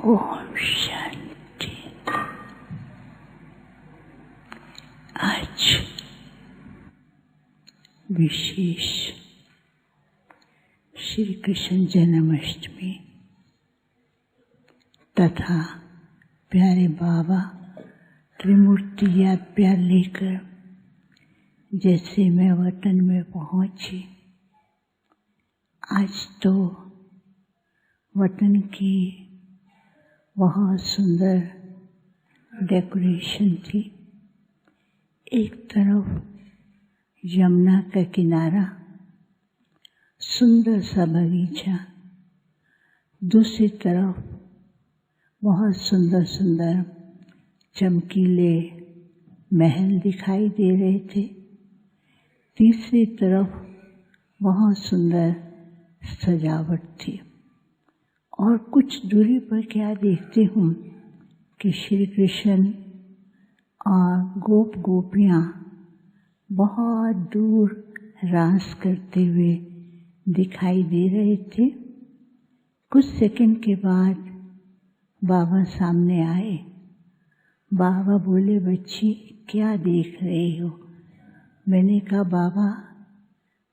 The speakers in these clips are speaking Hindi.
ओम शांति। आज विशेष श्री कृष्ण जन्माष्टमी तथा प्यारे बाबा त्रिमूर्ति याद प्यार लेकर जैसे मैं वतन में पहुंची, आज तो वतन की बहुत सुंदर डेकोरेशन थी। एक तरफ यमुना का किनारा, सुंदर सा बगीचा, दूसरी तरफ बहुत सुंदर सुंदर चमकीले महल दिखाई दे रहे थे। तीसरी तरफ बहुत सुंदर सजावट थी। और कुछ दूरी पर क्या देखती हूँ कि श्री कृष्ण और गोप गोपियाँ बहुत दूर रास करते हुए दिखाई दे रहे थे। कुछ सेकंड के बाद बाबा सामने आए। बाबा बोले, बच्ची क्या देख रही हो? मैंने कहा, बाबा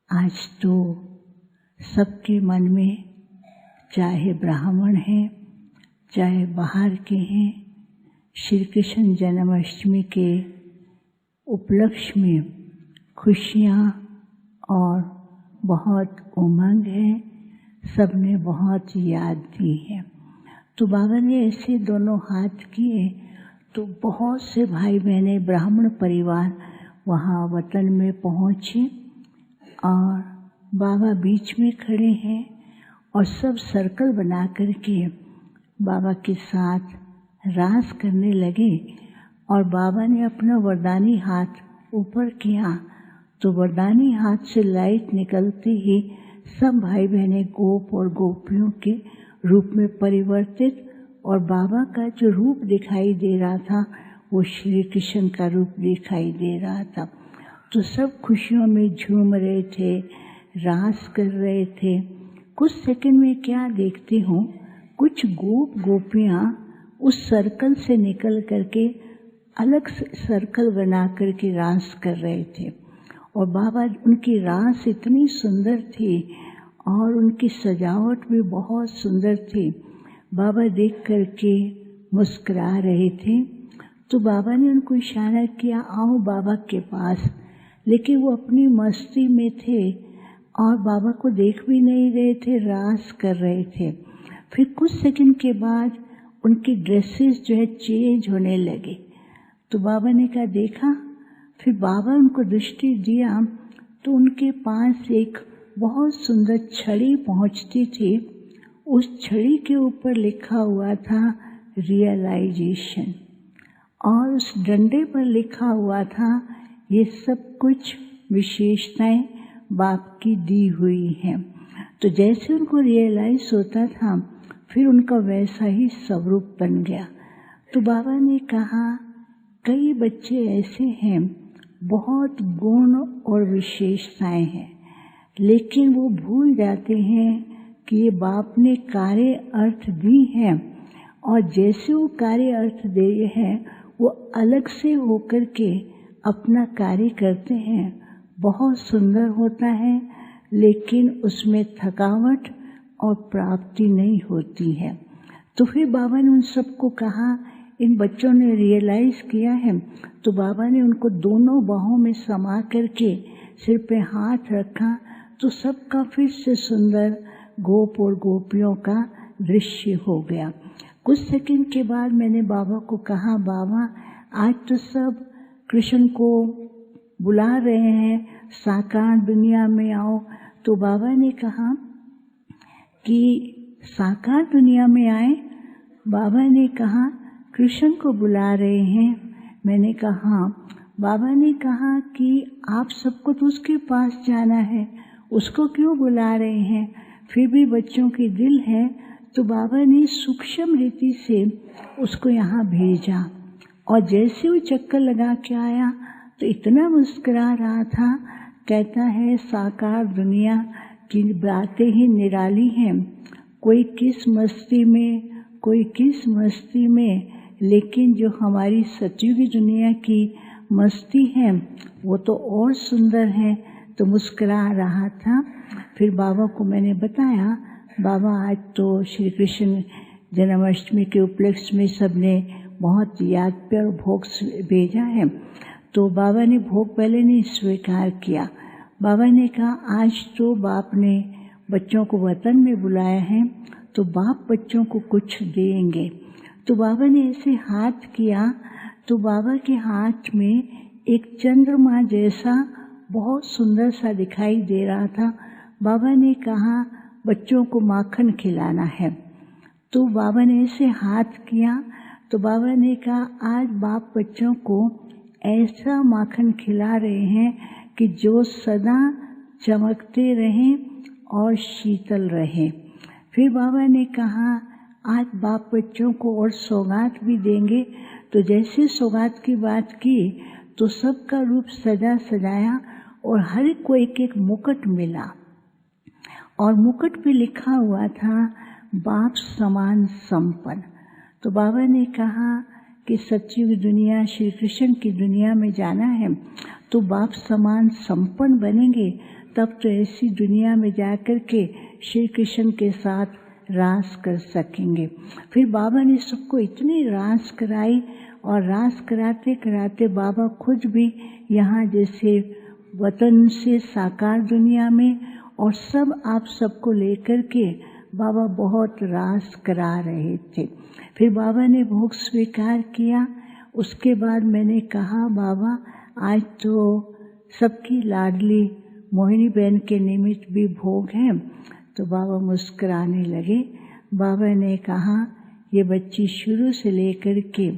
आज तो सबके मन में, चाहे ब्राह्मण हैं चाहे बाहर के हैं, श्री कृष्ण जन्माष्टमी के उपलक्ष्य में खुशियाँ और बहुत उमंग है। सबने बहुत याद दी है। तो बाबा ने ऐसे दोनों हाथ किए तो बहुत से भाई बहने ब्राह्मण परिवार वहाँ वतन में पहुँचे और बाबा बीच में खड़े हैं और सब सर्कल बना करके बाबा के साथ रास करने लगे। और बाबा ने अपना वरदानी हाथ ऊपर किया तो वरदानी हाथ से लाइट निकलते ही सब भाई बहनें गोप और गोपियों के रूप में परिवर्तित, और बाबा का जो रूप दिखाई दे रहा था वो श्री कृष्ण का रूप दिखाई दे रहा था। तो सब खुशियों में झूम रहे थे, रास कर रहे थे। कुछ सेकंड में क्या देखती हूँ, कुछ गोप गोपियाँ उस सर्कल से निकल करके अलग सर्कल बना करके रास कर रहे थे। और बाबा, उनकी रास इतनी सुंदर थी और उनकी सजावट भी बहुत सुंदर थी। बाबा देख करके मुस्कुरा रहे थे। तो बाबा ने उनको इशारा किया, आओ बाबा के पास। लेकिन वो अपनी मस्ती में थे और बाबा को देख भी नहीं रहे थे, रास कर रहे थे। फिर कुछ सेकंड के बाद उनकी ड्रेसेस जो है चेंज होने लगे। तो बाबा ने कहा, देखा? फिर बाबा उनको दृष्टि दिया तो उनके पास एक बहुत सुंदर छड़ी पहुंचती थी। उस छड़ी के ऊपर लिखा हुआ था रियलाइजेशन, और उस डंडे पर लिखा हुआ था ये सब कुछ विशेषताएं बाप की दी हुई हैं। तो जैसे उनको रियलाइज होता था फिर उनका वैसा ही स्वरूप बन गया। तो बाबा ने कहा, कई बच्चे ऐसे हैं बहुत गुण और विशेषताएं हैं, लेकिन वो भूल जाते हैं कि ये बाप ने कार्य अर्थ दी है, और जैसे वो कार्य अर्थ दे हैं वो अलग से होकर के अपना कार्य करते हैं। बहुत सुंदर होता है, लेकिन उसमें थकावट और प्राप्ति नहीं होती है। तो फिर बाबा ने उन सबको कहा, इन बच्चों ने रियलाइज किया है। तो बाबा ने उनको दोनों बाहों में समा करके सिर पे हाथ रखा तो सबका फिर से सुंदर गोप और गोपियों का दृश्य हो गया। कुछ सेकंड के बाद मैंने बाबा को कहा, बाबा आज तो सब कृष्ण को बुला रहे हैं, साकार दुनिया में आओ। तो बाबा ने कहा कि साकार दुनिया में आए? बाबा ने कहा, कृष्ण को बुला रहे हैं। मैंने कहा हाँ। बाबा ने कहा कि आप सबको तो उसके पास जाना है, उसको क्यों बुला रहे हैं? फिर भी बच्चों के दिल है। तो बाबा ने सूक्ष्म रीति से उसको यहाँ भेजा, और जैसे वो चक्कर लगा के आया तो इतना मुस्कुरा रहा था, कहता है साकार दुनिया की बातें ही निराली हैं। कोई किस मस्ती में, कोई किस मस्ती में, लेकिन जो हमारी सतयुग की दुनिया की मस्ती है वो तो और सुंदर है। तो मुस्कुरा रहा था। फिर बाबा को मैंने बताया, बाबा आज तो श्री कृष्ण जन्माष्टमी के उपलक्ष्य में सबने बहुत याद पे और भोग भेजा है। तो बाबा ने भोग पहले नहीं स्वीकार किया। बाबा ने कहा आज तो बाप ने बच्चों को वतन में बुलाया है तो बाप बच्चों को कुछ देंगे। तो बाबा ने ऐसे हाथ किया तो बाबा के हाथ में एक चंद्रमा जैसा बहुत सुंदर सा दिखाई दे रहा था। बाबा ने कहा बच्चों को माखन खिलाना है। तो बाबा ने ऐसे हाथ किया तो बाबा ने कहा आज बाप बच्चों को ऐसा माखन खिला रहे हैं कि जो सदा चमकते रहें और शीतल रहें। फिर बाबा ने कहा आज बाप बच्चों को और सौगात भी देंगे। तो जैसे सौगात की बात की तो सबका रूप सजा सजाया और हर एक को एक एक मुकुट मिला और मुकुट पे लिखा हुआ था बाप समान संपन्न। तो बाबा ने कहा कि सतयुग दुनिया श्री कृष्ण की दुनिया में जाना है तो बाप समान संपन्न बनेंगे, तब तो ऐसी दुनिया में जाकर के श्री कृष्ण के साथ रास कर सकेंगे। फिर बाबा ने सबको इतनी रास कराई और रास कराते कराते बाबा खुद भी यहाँ जैसे वतन से साकार दुनिया में और सब आप सबको लेकर के बाबा बहुत रास करा रहे थे। फिर बाबा ने भोग स्वीकार किया। उसके बाद मैंने कहा बाबा आज तो सबकी लाडली मोहिनी बहन के निमित्त भी भोग है। तो बाबा मुस्कुराने लगे। बाबा ने कहा ये बच्ची शुरू से लेकर के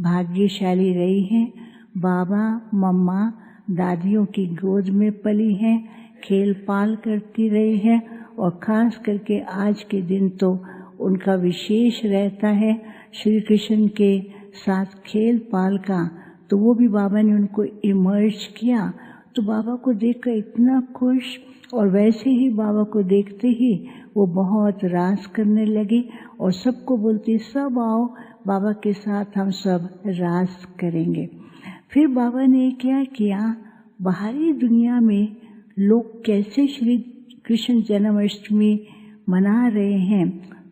भाग्यशाली रही है। बाबा मम्मा दादियों की गोद में पली हैं, खेल पाल करती रही है और खास करके आज के दिन तो उनका विशेष रहता है श्री कृष्ण के साथ खेल पाल का। तो वो भी बाबा ने उनको इमर्ज किया। तो बाबा को देखकर इतना खुश और वैसे ही बाबा को देखते ही वो बहुत रास करने लगी और सबको बोलती सब आओ बाबा के साथ हम सब रास करेंगे। फिर बाबा ने क्या किया, बाहरी दुनिया में लोग कैसे श्री कृष्ण जन्माष्टमी मना रहे हैं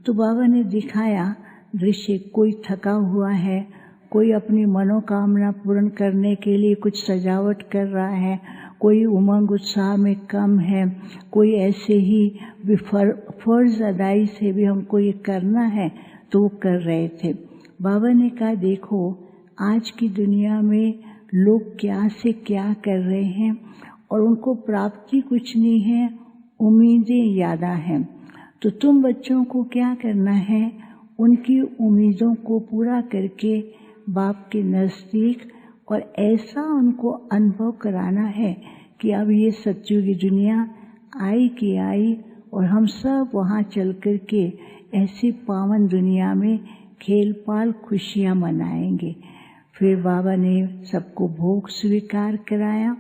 तो बाबा ने दिखाया दृश्य। कोई थका हुआ है, कोई अपनी मनोकामना पूर्ण करने के लिए कुछ सजावट कर रहा है, कोई उमंग उत्साह में कम है, कोई ऐसे ही फर्ज अदाई से भी हमको ये करना है तो वो कर रहे थे। बाबा ने कहा देखो आज की दुनिया में लोग क्या से क्या कर रहे हैं और उनको प्राप्ति कुछ नहीं है, उम्मीदें ज़्यादा हैं। तो तुम बच्चों को क्या करना है, उनकी उम्मीदों को पूरा करके बाप के नज़दीक और ऐसा उनको अनुभव कराना है कि अब ये सतयुग की दुनिया आई की आई और हम सब वहाँ चल कर के ऐसी पावन दुनिया में खेल पाल खुशियाँ मनाएंगे। फिर बाबा ने सबको भोग स्वीकार कराया।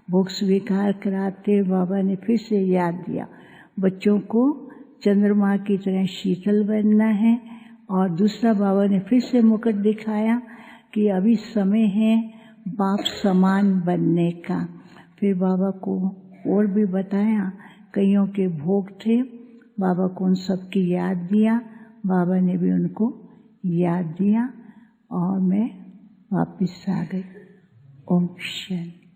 भोग स्वीकार कराते बाबा ने फिर से याद दिया बच्चों को चंद्रमा की तरह शीतल बनना है। और दूसरा बाबा ने फिर से मुकुट दिखाया कि अभी समय है बाप समान बनने का। फिर बाबा को और भी बताया, कईयों के भोग थे, बाबा को उन सब की याद दिया। बाबा ने भी उनको याद दिया और मैं वापस आ गई। ओम शांति।